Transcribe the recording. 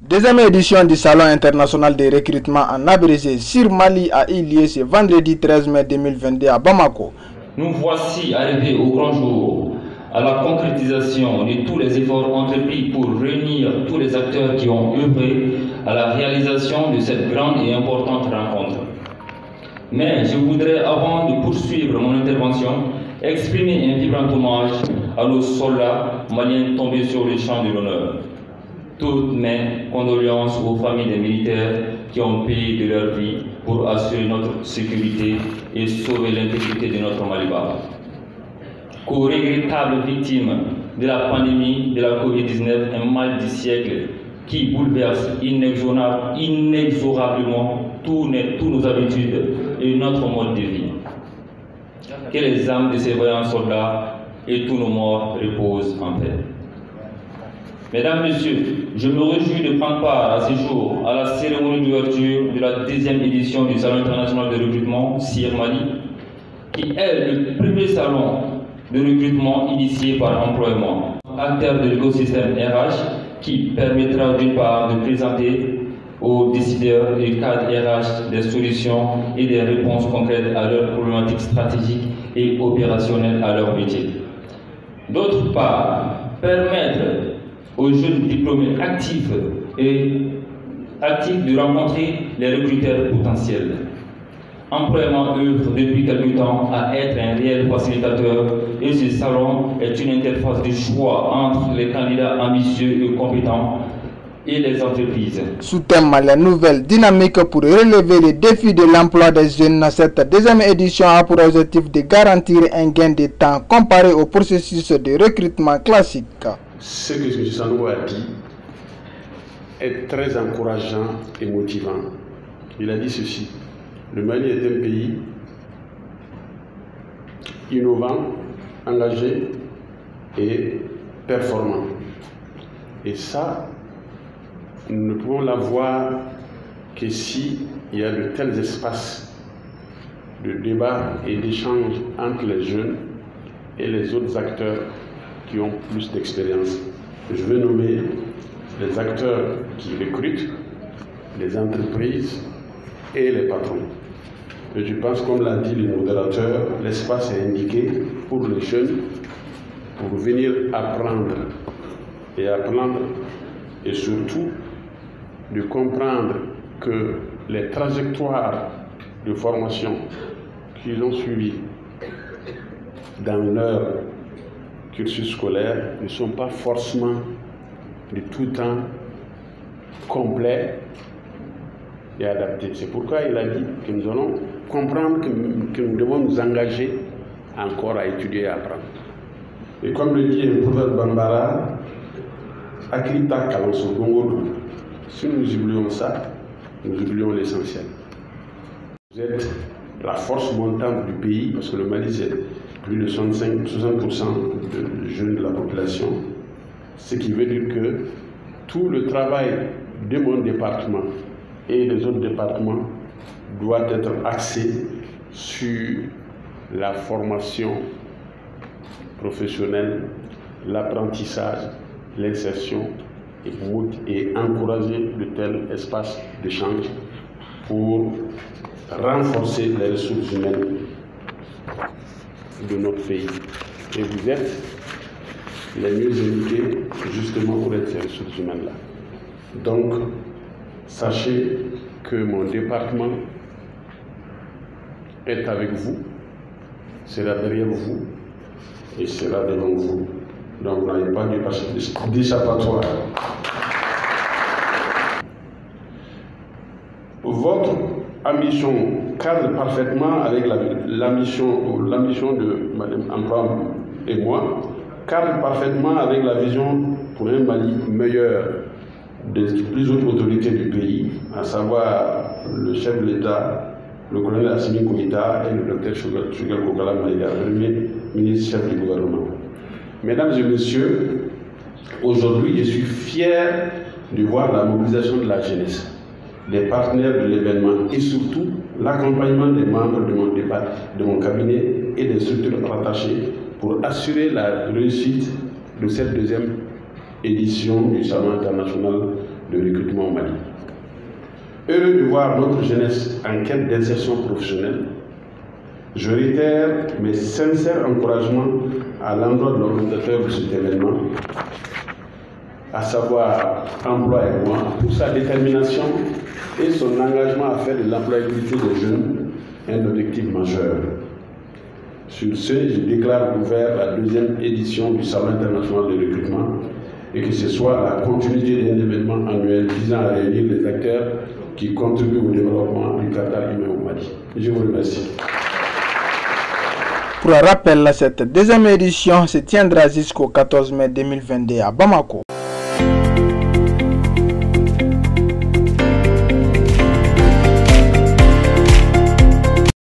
Deuxième édition du Salon international de recrutement en abrégé sur Mali a eu lieu ce vendredi 13 mai 2022 à Bamako. Nous voici arrivés au grand jour, à la concrétisation de tous les efforts entrepris pour réunir tous les acteurs qui ont œuvré à la réalisation de cette grande et importante rencontre. Mais je voudrais, avant de poursuivre mon intervention, exprimer un vibrant hommage à nos soldats maliens tombés sur le champ de l'honneur. Toutes mes condoléances aux familles des militaires qui ont payé de leur vie pour assurer notre sécurité et sauver l'intégrité de notre Maliba. Qu'aux regrettables victimes de la pandémie de la Covid-19, un mal du siècle qui bouleverse inexorablement tous nos habitudes et notre mode de vie. Que les âmes de ces vaillants soldats et tous nos morts reposent en paix. Mesdames, Messieurs, je me réjouis de prendre part à ce jour à la cérémonie d'ouverture de la deuxième édition du Salon international de recrutement CIR Mali, qui est le premier salon de recrutement initié par Employement, acteur de l'écosystème RH, qui permettra d'une part de présenter aux décideurs et cadres RH des solutions et des réponses concrètes à leurs problématiques stratégiques et opérationnelles à leur métier. D'autre part, permettre aux jeunes diplômés actifs de rencontrer les recruteurs potentiels. Employement œuvre depuis quelque temps à être un réel facilitateur et ce salon est une interface de choix entre les candidats ambitieux et compétents et les entreprises. Sous thème la nouvelle dynamique pour relever les défis de l'emploi des jeunes, cette deuxième édition a pour objectif de garantir un gain de temps comparé au processus de recrutement classique. Ce que M. Sanogo a dit est très encourageant et motivant. Il a dit ceci: le Mali est un pays innovant, engagé et performant. Et ça, nous ne pouvons l'avoir que s'il y a de tels espaces de débat et d'échange entre les jeunes et les autres acteurs qui ont plus d'expérience. Je veux nommer les acteurs qui recrutent, les entreprises et les patrons. Et je pense, comme l'a dit le modérateur, l'espace est indiqué pour les jeunes pour venir apprendre et surtout de comprendre que les trajectoires de formation qu'ils ont suivies dans leur cursus scolaire ne sont pas forcément de tout temps complets et adaptés. C'est pourquoi il a dit que nous allons comprendre que nous devons nous engager encore à étudier et à apprendre. Et comme le dit le prophète Bambara, Akrita Kalonso Gongodo, si nous oublions ça, nous oublions l'essentiel. Vous êtes la force montante du pays, parce que le Mali, c'est plus de 60% de jeunes de la population, ce qui veut dire que tout le travail de mon département et des autres départements doit être axé sur la formation professionnelle, l'apprentissage, l'insertion et encourager de tels espaces d'échange pour renforcer les ressources humaines de notre pays. Et vous êtes les mieux indiqués justement pour être ces ressources humaines-là. Donc, sachez que mon département est avec vous, sera derrière vous et sera devant vous. Donc, vous n'avez pas d'échappatoire. Votre ambition cadre parfaitement avec la mission de Mme Ampam et moi, cadre parfaitement avec la vision pour un Mali meilleur des plus hautes autorités du pays, à savoir le chef de l'État, le colonel Assimi Goïta et le docteur Choguel Kokala Maïga, premier ministre-chef du gouvernement. Mesdames et messieurs, aujourd'hui je suis fier de voir la mobilisation de la jeunesse, des partenaires de l'événement et surtout l'accompagnement des membres de mon cabinet et des structures rattachées pour assurer la réussite de cette deuxième édition du Salon international de recrutement voir notre jeunesse en quête d'insertion professionnelle, je réitère mes sincères encouragements à l'endroit de l'organisateur de cet événement, à savoir Emploi et moi, pour sa détermination et son engagement à faire de l'employabilité des jeunes un objectif majeur. Sur ce, je déclare ouvert la deuxième édition du Salon international de recrutement et que ce soit la continuité d'un événement annuel visant à réunir les acteurs qui contribuent au développement du capital humain au Mali. Je vous remercie. Pour rappel, cette deuxième édition se tiendra jusqu'au 14 mai 2022 à Bamako.